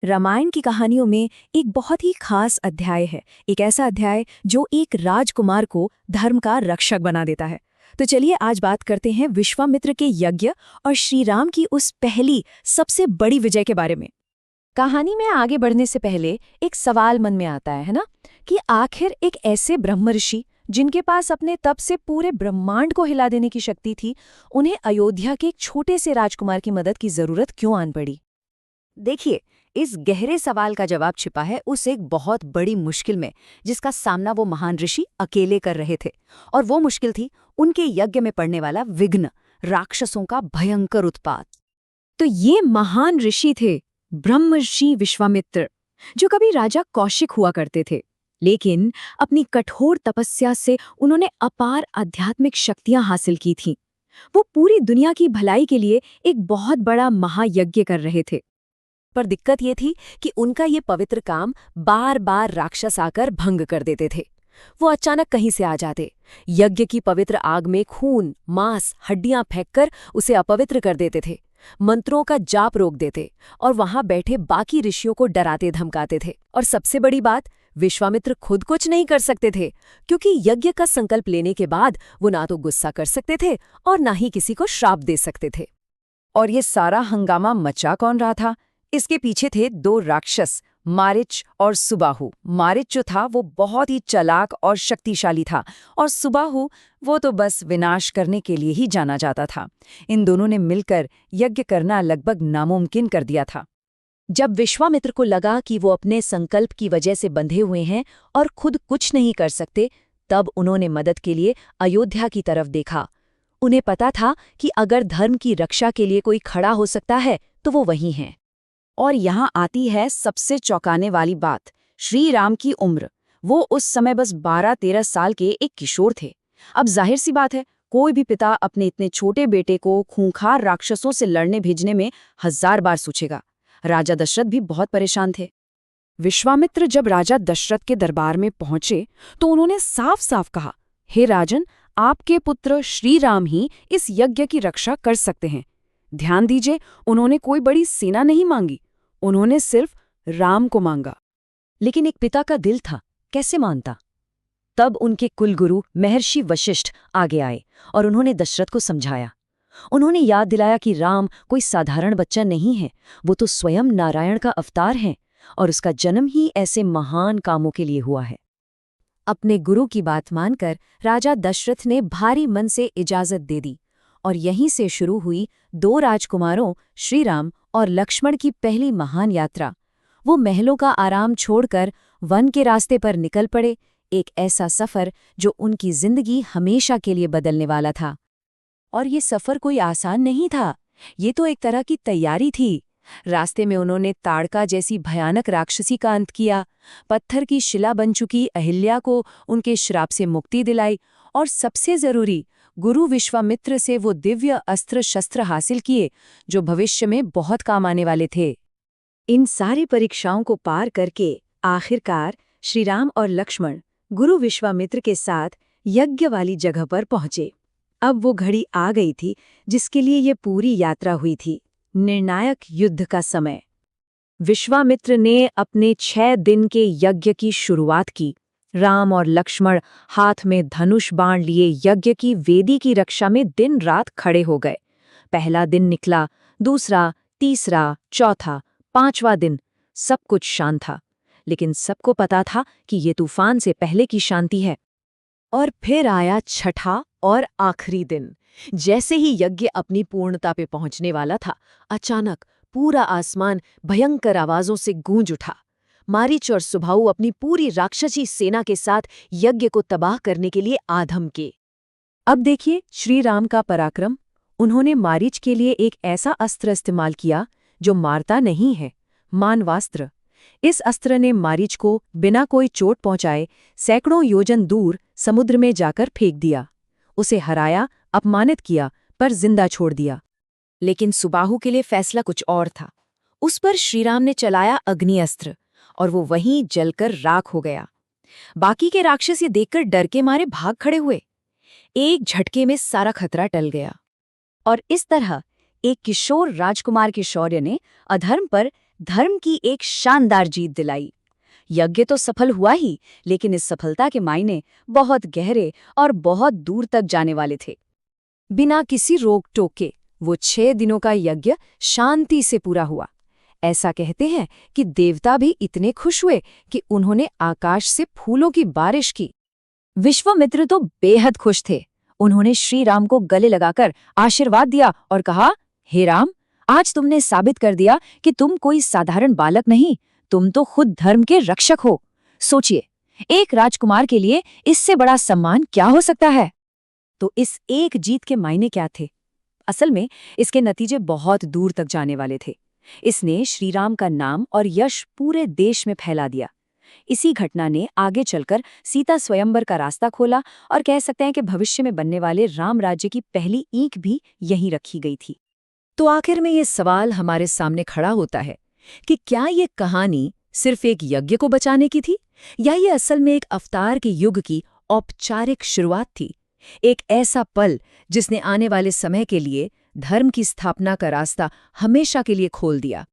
रामायण की कहानियों में एक बहुत ही खास अध्याय है। एक ऐसा अध्याय जो एक राजकुमार को धर्म का रक्षक बना देता है। तो चलिए आज बात करते हैं विश्वामित्र के यज्ञ और श्री राम की उस पहली सबसे बड़ी विजय के बारे में। कहानी में आगे बढ़ने से पहले एक सवाल मन में आता है ना, कि आखिर एक ऐसे ब्रह्म ऋषि जिनके पास अपने तप से पूरे ब्रह्मांड को हिला देने की शक्ति थी, उन्हें अयोध्या के एक छोटे से राजकुमार की मदद की जरूरत क्यों आन पड़ी। देखिए, इस गहरे सवाल का जवाब छिपा है उस एक बहुत बड़ी मुश्किल में, जिसका सामना वो महान ऋषि अकेले कर रहे थे। और वो मुश्किल थी उनके यज्ञ में पड़ने वाला विघ्न, राक्षसों का भयंकर उत्पात। तो ये महान ऋषि थे ब्रह्मर्षि विश्वामित्र, जो कभी राजा कौशिक हुआ करते थे। लेकिन अपनी कठोर तपस्या से उन्होंने अपार आध्यात्मिक शक्तियां हासिल की थीं। वो पूरी दुनिया की भलाई के लिए एक बहुत बड़ा महायज्ञ कर रहे थे। पर दिक्कत ये थी कि उनका ये पवित्र काम बार बार राक्षस आकर भंग कर देते थे। वो अचानक कहीं से आ जाते, यज्ञ की पवित्र आग में खून, मांस, हड्डियां फेंककर उसे अपवित्र कर देते थे, मंत्रों का जाप रोक देते और वहां बैठे बाकी ऋषियों को डराते धमकाते थे। और सबसे बड़ी बात, विश्वामित्र खुद कुछ नहीं कर सकते थे, क्योंकि यज्ञ का संकल्प लेने के बाद वो ना तो गुस्सा कर सकते थे और ना ही किसी को श्राप दे सकते थे। और ये सारा हंगामा मचा कौन रहा था? इसके पीछे थे दो राक्षस, मारीच और सुबाहु। मारीच जो था वो बहुत ही चालाक और शक्तिशाली था, और सुबाहु वो तो बस विनाश करने के लिए ही जाना जाता था। इन दोनों ने मिलकर यज्ञ करना लगभग नामुमकिन कर दिया था। जब विश्वामित्र को लगा कि वो अपने संकल्प की वजह से बंधे हुए हैं और खुद कुछ नहीं कर सकते, तब उन्होंने मदद के लिए अयोध्या की तरफ देखा। उन्हें पता था कि अगर धर्म की रक्षा के लिए कोई खड़ा हो सकता है तो वो वही हैं। और यहाँ आती है सबसे चौंकाने वाली बात, श्री राम की उम्र। वो उस समय बस 12-13 साल के एक किशोर थे। अब जाहिर सी बात है, कोई भी पिता अपने इतने छोटे बेटे को खूंखार राक्षसों से लड़ने भेजने में 1000 बार सोचेगा। राजा दशरथ भी बहुत परेशान थे। विश्वामित्र जब राजा दशरथ के दरबार में पहुंचे तो उन्होंने साफ साफ कहा, हे राजन, आपके पुत्र श्री राम ही इस यज्ञ की रक्षा कर सकते हैं। ध्यान दीजिए, उन्होंने कोई बड़ी सेना नहीं मांगी, उन्होंने सिर्फ राम को मांगा। लेकिन एक पिता का दिल था, कैसे मानता? तब उनके कुलगुरु महर्षि वशिष्ठ आगे आए और उन्होंने दशरथ को समझाया। उन्होंने याद दिलाया कि राम कोई साधारण बच्चा नहीं है, वो तो स्वयं नारायण का अवतार है, और उसका जन्म ही ऐसे महान कामों के लिए हुआ है। अपने गुरु की बात मानकर राजा दशरथ ने भारी मन से इजाजत दे दी, और यहीं से शुरू हुई दो राजकुमारों श्री राम और लक्ष्मण की पहली महान यात्रा। वो महलों का आराम छोड़कर वन के रास्ते पर निकल पड़े, एक ऐसा सफर जो उनकी जिंदगी हमेशा के लिए बदलने वाला था। और ये सफर कोई आसान नहीं था, ये तो एक तरह की तैयारी थी। रास्ते में उन्होंने ताड़का जैसी भयानक राक्षसी का अंत किया, पत्थर की शिला बन चुकी अहिल्या को उनके श्राप से मुक्ति दिलाई, और सबसे जरूरी, गुरु विश्वामित्र से वो दिव्य अस्त्र शस्त्र हासिल किए जो भविष्य में बहुत काम आने वाले थे। इन सारी परीक्षाओं को पार करके आखिरकार श्री राम और लक्ष्मण गुरु विश्वामित्र के साथ यज्ञ वाली जगह पर पहुंचे। अब वो घड़ी आ गई थी जिसके लिए ये पूरी यात्रा हुई थी, निर्णायक युद्ध का समय। विश्वामित्र ने अपने 6 दिन के यज्ञ की शुरुआत की। राम और लक्ष्मण हाथ में धनुष बाण लिए यज्ञ की वेदी की रक्षा में दिन रात खड़े हो गए। पहला दिन निकला, दूसरा, तीसरा, चौथा, 5वां दिन, सब कुछ शांत था। लेकिन सबको पता था कि ये तूफान से पहले की शांति है। और फिर आया छठा और आखिरी दिन। जैसे ही यज्ञ अपनी पूर्णता पे पहुंचने वाला था, अचानक पूरा आसमान भयंकर आवाजों से गूंज उठा। मारीच और सुबाहु अपनी पूरी राक्षसी सेना के साथ यज्ञ को तबाह करने के लिए आधम के। अब देखिए श्री राम का पराक्रम। उन्होंने मारीच के लिए एक ऐसा अस्त्र इस्तेमाल किया जो मारता नहीं है, मानवास्त्र। इस अस्त्र ने मारीच को बिना कोई चोट पहुंचाए सैकड़ों योजन दूर समुद्र में जाकर फेंक दिया। उसे हराया, अपमानित किया, पर जिंदा छोड़ दिया। लेकिन सुबाहु के लिए फैसला कुछ और था। उस पर श्रीराम ने चलाया अग्नि अस्त्र, और वो वहीं जलकर राख हो गया। बाकी के राक्षस ये देखकर डर के मारे भाग खड़े हुए। एक झटके में सारा खतरा टल गया। और इस तरह एक किशोर राजकुमार के शौर्य ने अधर्म पर धर्म की एक शानदार जीत दिलाई। यज्ञ तो सफल हुआ ही, लेकिन इस सफलता के मायने बहुत गहरे और बहुत दूर तक जाने वाले थे। बिना किसी रोक टोके वो 6 दिनों का यज्ञ शांति से पूरा हुआ। ऐसा कहते हैं कि देवता भी इतने खुश हुए कि उन्होंने आकाश से फूलों की बारिश की। विश्वामित्र तो बेहद खुश थे। उन्होंने श्री राम को गले लगाकर आशीर्वाद दिया और कहा, हे राम, आज तुमने साबित कर दिया कि तुम कोई साधारण बालक नहीं, तुम तो खुद धर्म के रक्षक हो। सोचिए, एक राजकुमार के लिए इससे बड़ा सम्मान क्या हो सकता है। तो इस एक जीत के मायने क्या थे? असल में इसके नतीजे बहुत दूर तक जाने वाले थे। इसने श्रीराम का नाम और यश पूरे देश में फैला दिया। इसी घटना ने आगे चलकर सीता स्वयंवर का रास्ता खोला और कह सकते हैं कि भविष्य में बनने वाले राम राज्य की पहली ईंट भी यहीं रखी गई थी। तो आखिर में ये सवाल हमारे सामने खड़ा होता है कि क्या ये कहानी सिर्फ एक यज्ञ को बचाने की थी, या ये असल में एक अवतार के युग की औपचारिक शुरुआत थी, एक ऐसा पल जिसने आने वाले समय के लिए धर्म की स्थापना का रास्ता हमेशा के लिए खोल दिया।